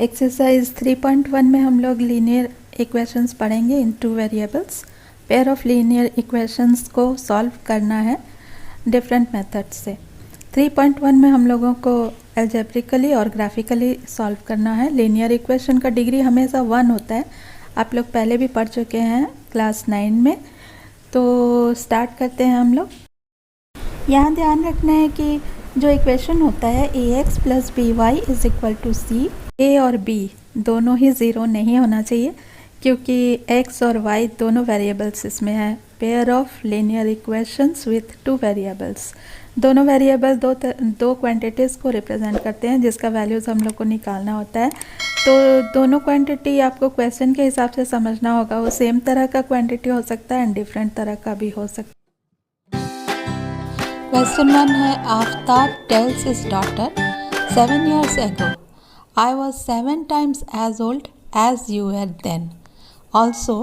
Exercise 3.1 में हम लोग लीनियर इक्वेशंस पढ़ेंगे in two variables. Pair of linear equations को सॉल्व करना है डिफरेंट मेथड से। 3.1 में हम लोगों को अलजेब्रिकली और ग्राफिकली सॉल्व करना है। लीनियर इक्वेशन का डिग्री हमेशा 1 होता है, आप लोग पहले भी पढ़ चुके हैं क्लास 9 में। तो स्टार्ट करते हैं हम लोग। यहाँ ध्यान रखना है कि जो इक्वेशन होता है ax + by = c, a और b दोनों ही ज़ीरो नहीं होना चाहिए क्योंकि x और y दोनों वेरिएबल्स इसमें है। Pair of linear equations with two variables, दोनों वेरिएबल दो क्वांटिटीज़ को रिप्रेजेंट करते हैं जिसका वैल्यूज़ हम लोग को निकालना होता है। तो दोनों क्वांटिटी आपको क्वेश्चन के हिसाब से समझना होगा। वो सेम तरह का क्वांटिटी हो सकता है एंड डिफरेंट तरह का भी हो सकता है। Question 1 है Aftab tells his daughter 7 years ago I was 7 times as old as you were then. Also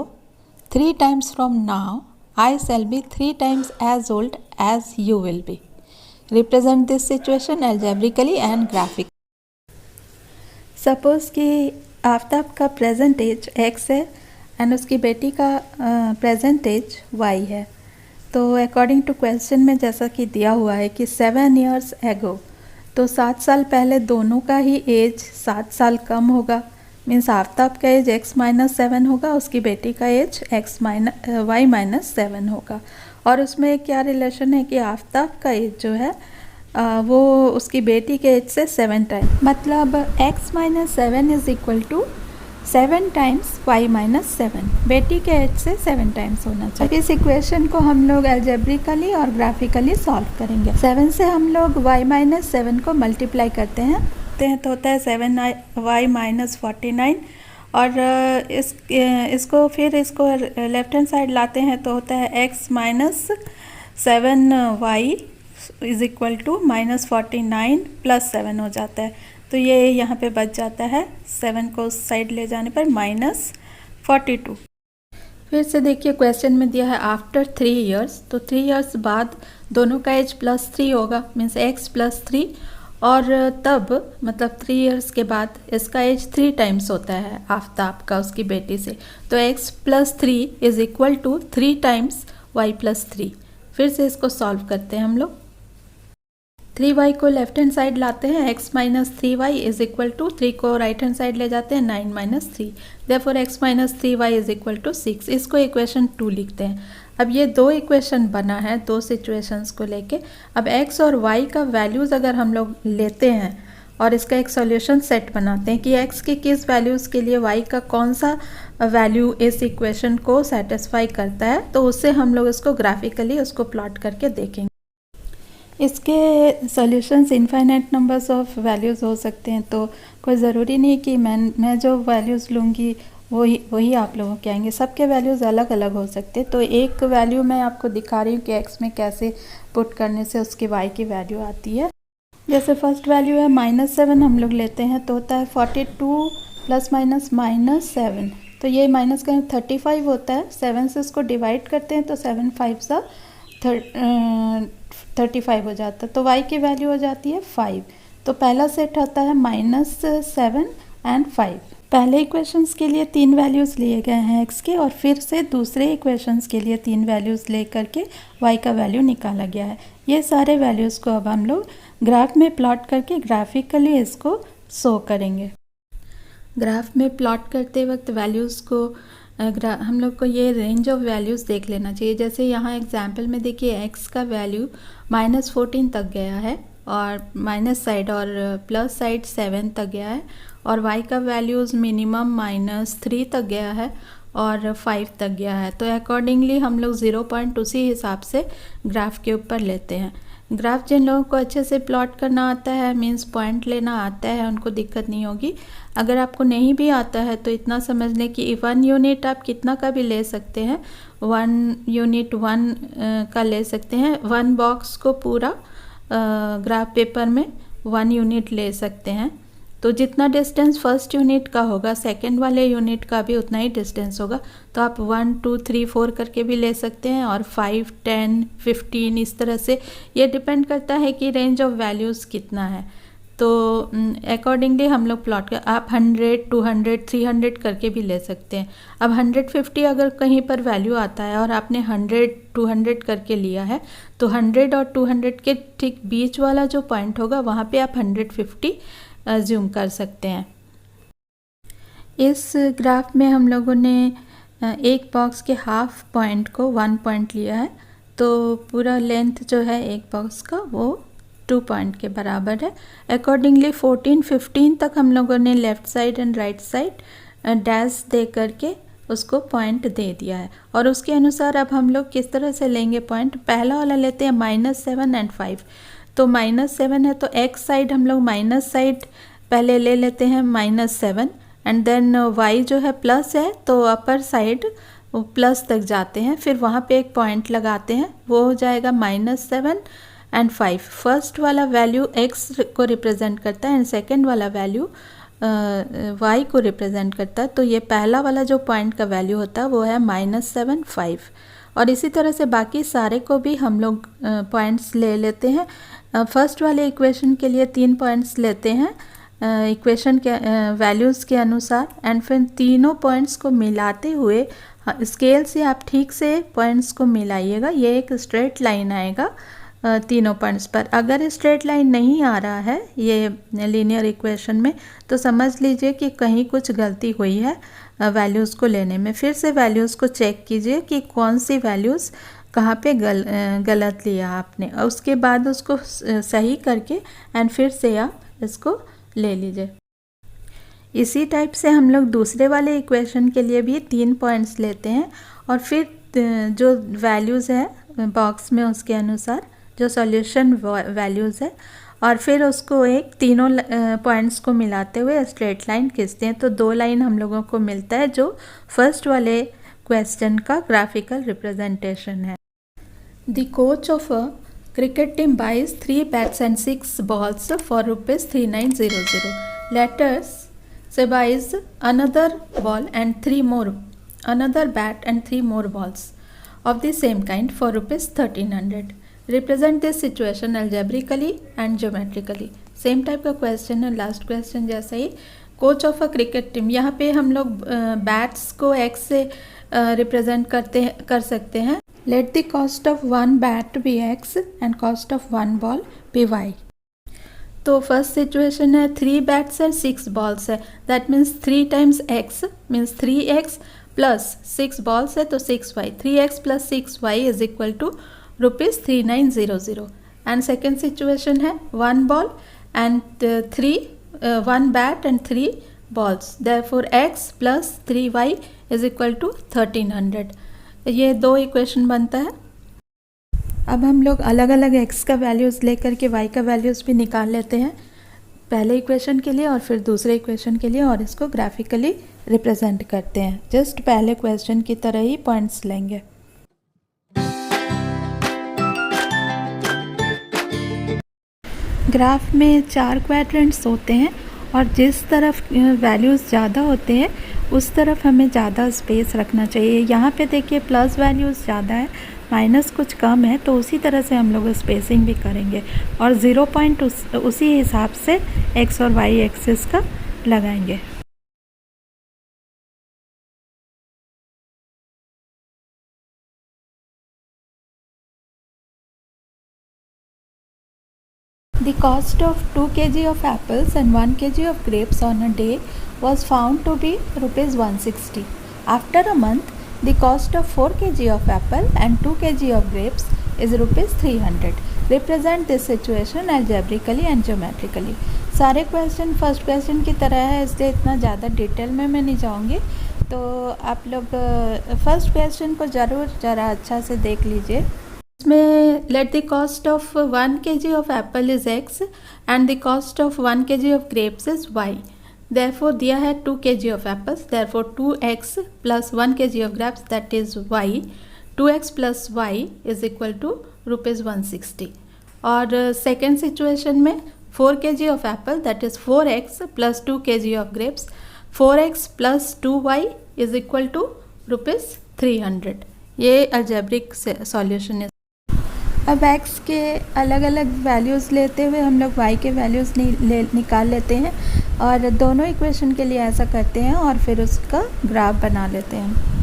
3 times from now I shall be 3 times as old as you will be. Represent this situation algebraically and graphically. Suppose कि आफ्ताब का present as x है and उसकी बेटी का present as y है। तो according to question में जैसा कि दिया हुआ है कि 7 years ago, तो 7 साल पहले दोनों का ही एज 7 साल कम होगा। मीन्स आफ्ताब का एज x - 7 होगा, उसकी बेटी का एज y - 7 होगा। और उसमें क्या रिलेशन है कि आफ्ताब का एज जो है वो उसकी बेटी के एज से 7 टाइम, मतलब x - 7 = 7 टाइम्स y - 7, बेटी के एज से 7 टाइम्स होना चाहिए। इस इक्वेशन को हम लोग अलजेब्रिकली और ग्राफिकली सॉल्व करेंगे। 7 से हम लोग y - 7 को मल्टीप्लाई करते हैं तो होता है 7y - 49। और इसको लेफ्ट हैंड साइड लाते हैं तो होता है x - 7y = -49 + 7 हो जाता है। तो ये यहाँ पे बच जाता है 7 को उस साइड ले जाने पर -42। फिर से देखिए क्वेश्चन में दिया है आफ्टर 3 years, तो 3 years बाद दोनों का एज +3 होगा, मीन्स x + 3। और तब मतलब 3 years के बाद इसका एज 3 टाइम्स होता है आफ्ताब का उसकी बेटी से। तो x + 3 = 3 टाइम्स y + 3। फिर से इसको सॉल्व करते हैं हम लोग। 3y को लेफ्ट हैंड साइड लाते हैं, x - 3y = 3 को राइट हैंड साइड ले जाते हैं 9 - 3, देयरफॉर x - 3y = 6। इसको इक्वेशन 2 लिखते हैं। अब ये दो इक्वेशन बना है दो सिचुएशंस को लेके। अब x और y का वैल्यूज़ अगर हम लोग लेते हैं और इसका एक सॉल्यूशन सेट बनाते हैं कि x के किस वैल्यूज़ के लिए y का कौन सा वैल्यू इस इक्वेशन को सेटिस्फाई करता है, तो उससे हम लोग इसको ग्राफिकली उसको प्लॉट करके देखेंगे। इसके solutions infinite numbers of values हो सकते हैं, तो कोई ज़रूरी नहीं कि मैं जो वैल्यूज़ लूँगी वही आप लोगों के आएंगे। सबके वैल्यूज़ अलग अलग हो सकते हैं। तो एक वैल्यू मैं आपको दिखा रही हूँ कि x में कैसे पुट करने से उसकी y की वैल्यू आती है। जैसे फर्स्ट वैल्यू है -7 हम लोग लेते हैं तो होता है 42 ± -7, तो ये माइनस का 35 होता है। 7 से इसको डिवाइड करते हैं तो 7 5 सा 35 हो जाता है। तो y की वैल्यू हो जाती है 5। तो पहला सेट आता है -7 एंड 5। पहले इक्वेशंस के लिए 3 वैल्यूज़ लिए गए हैं x के, और फिर से दूसरे इक्वेशंस के लिए 3 वैल्यूज़ ले करके y का वैल्यू निकाला गया है। ये सारे वैल्यूज़ को अब हम लोग ग्राफ में प्लॉट करके ग्राफिकली इसको शो करेंगे। ग्राफ में प्लॉट करते वक्त वैल्यूज़ को हम लोग को ये रेंज ऑफ वैल्यूज़ देख लेना चाहिए। जैसे यहाँ एग्जाम्पल में देखिए x का वैल्यू -14 तक गया है और माइनस साइड और प्लस साइड 7 तक गया है, और y का वैल्यूज़ मिनिमम -3 तक गया है और 5 तक गया है। तो अकॉर्डिंगली हम लोग 0 पॉइंट उसी हिसाब से ग्राफ के ऊपर लेते हैं। ग्राफ जिन लोगों को अच्छे से प्लॉट करना आता है, मींस पॉइंट लेना आता है, उनको दिक्कत नहीं होगी। अगर आपको नहीं भी आता है तो इतना समझ लें कि 1 यूनिट आप कितना का भी ले सकते हैं। 1 यूनिट 1 का ले सकते हैं। 1 बॉक्स को पूरा ग्राफ पेपर में 1 यूनिट ले सकते हैं। तो जितना डिस्टेंस फर्स्ट यूनिट का होगा सेकंड वाले यूनिट का भी उतना ही डिस्टेंस होगा। तो आप 1 2 3 4 करके भी ले सकते हैं, और 5 10 15 इस तरह से। ये डिपेंड करता है कि रेंज ऑफ वैल्यूज़ कितना है। तो अकॉर्डिंगली हम लोग प्लॉट कर, आप 100, 200, 300 करके भी ले सकते हैं। अब 150 अगर कहीं पर वैल्यू आता है और आपने 100, 200 करके लिया है, तो 100 और 200 के ठीक बीच वाला जो पॉइंट होगा वहाँ पे आप 150 अज्यूम कर सकते हैं। इस ग्राफ में हम लोगों ने एक बॉक्स के हाफ पॉइंट को 1 पॉइंट लिया है, तो पूरा लेंथ जो है एक बॉक्स का वो 2 पॉइंट के बराबर है। अकॉर्डिंगली 14, 15 तक हम लोगों ने left side and right side dash दे करके उसको पॉइंट दे दिया है। और उसके अनुसार अब हम लोग किस तरह से लेंगे पॉइंट, पहला वाला लेते हैं -7 एंड 5। तो -7 है तो एक्स साइड हम लोग माइनस साइड पहले ले लेते हैं -7, एंड देन y जो है प्लस है तो अपर साइड प्लस तक जाते हैं, फिर वहाँ पे एक पॉइंट लगाते हैं, वो हो जाएगा -7 एंड 5। फर्स्ट वाला वैल्यू x को रिप्रेजेंट करता है एंड सेकंड वाला वैल्यू y को रिप्रेजेंट करता है। तो ये पहला वाला जो पॉइंट का वैल्यू होता है वो है -7, 5। और इसी तरह से बाकी सारे को भी हम लोग पॉइंट्स ले लेते हैं। फर्स्ट वाले इक्वेशन के लिए 3 पॉइंट्स लेते हैं इक्वेशन के वैल्यूज़ के अनुसार, एंड फिर तीनों पॉइंट्स को मिलाते हुए स्केल से आप ठीक से पॉइंट्स को मिलाइएगा। ये एक स्ट्रेट लाइन आएगा तीनों पॉइंट्स पर। अगर स्ट्रेट लाइन नहीं आ रहा है ये लीनियर इक्वेशन में, तो समझ लीजिए कि कहीं कुछ गलती हुई है वैल्यूज़ को लेने में। फिर से वैल्यूज़ को चेक कीजिए कि कौन सी वैल्यूज़ कहाँ पे गलत लिया आपने, और उसके बाद उसको सही करके एंड फिर से आप इसको ले लीजिए। इसी टाइप से हम लोग दूसरे वाले इक्वेशन के लिए भी 3 पॉइंट्स लेते हैं, और फिर जो वैल्यूज़ है बॉक्स में उसके अनुसार जो सॉल्यूशन वैल्यूज़ है, और फिर उसको एक तीनों पॉइंट्स को मिलाते हुए स्ट्रेट लाइन खींचते हैं। तो 2 लाइन हम लोगों को मिलता है जो फर्स्ट वाले क्वेश्चन का ग्राफिकल रिप्रेजेंटेशन है। The coach of a cricket team buys 3 bats and 6 balls for ₹3900. Later say buys another ball and another bat and 3 more balls of the same kind for ₹1300. Represent this situation algebraically and geometrically. Same type का question है last question जैसा ही। Coach of a cricket team, यहाँ पे हम लोग bats को x से रिप्रेजेंट कर सकते हैं। Let the cost of 1 bat be x and cost of 1 ball be y. तो फर्स्ट सिचुएशन है 3 बैट्स है 6 बॉल्स है, that means 3 times x means 3x plus 6 balls है तो 6y। 3x plus 6y is equal to ₹3900। And second situation है 1 ball and 1 bat and 3 balls, therefore x plus 3y is equal to 1300। ये 2 equation बनता है। अब हम लोग अलग अलग x का वैल्यूज़ लेकर के y का वैल्यूज़ भी निकाल लेते हैं, पहले इक्वेशन के लिए और फिर दूसरे इक्वेशन के लिए, और इसको ग्राफिकली रिप्रेजेंट करते हैं। जस्ट पहले क्वेश्चन की तरह ही पॉइंट्स लेंगे। ग्राफ में 4 क्वाड्रेंट्स होते हैं और जिस तरफ वैल्यूज़ ज़्यादा होते हैं उस तरफ हमें ज़्यादा स्पेस रखना चाहिए। यहाँ पे देखिए प्लस वैल्यूज़ ज़्यादा है, माइनस कुछ कम है, तो उसी तरह से हम लोग स्पेसिंग भी करेंगे और 0 पॉइंट उसी हिसाब से एक्स और वाई एक्सिस का लगाएंगे। The cost of 2 kg of apples and 1 kg of grapes on a day was found to be ₹160. After a month, the cost of 4 kg of apple and 2 kg of grapes is ₹300. Represent this situation algebraically and geometrically. सारे question first question की तरह है, इसलिए इतना ज़्यादा detail में मैं नहीं जाऊँगी। तो आप लोग फर्स्ट क्वेश्चन को ज़रा अच्छा से देख लीजिए। इसमें let the cost of 1 kg of apple is x and the cost of 1 kg of grapes is y। Therefore दिया है 2 kg of apples, therefore 2x plus 1 kg of grapes that is y। 2x plus y is equal to ₹160। और second situation में 4 kg of apple that is 4x plus 2 kg of grapes, 4x plus 2y is equal to ₹300। ये algebraic solution है। अब x के अलग अलग values लेते हुए हम लोग y के वैल्यूज़ निकाल लेते हैं और दोनों इक्वेशन के लिए ऐसा करते हैं और फिर उसका ग्राफ बना लेते हैं।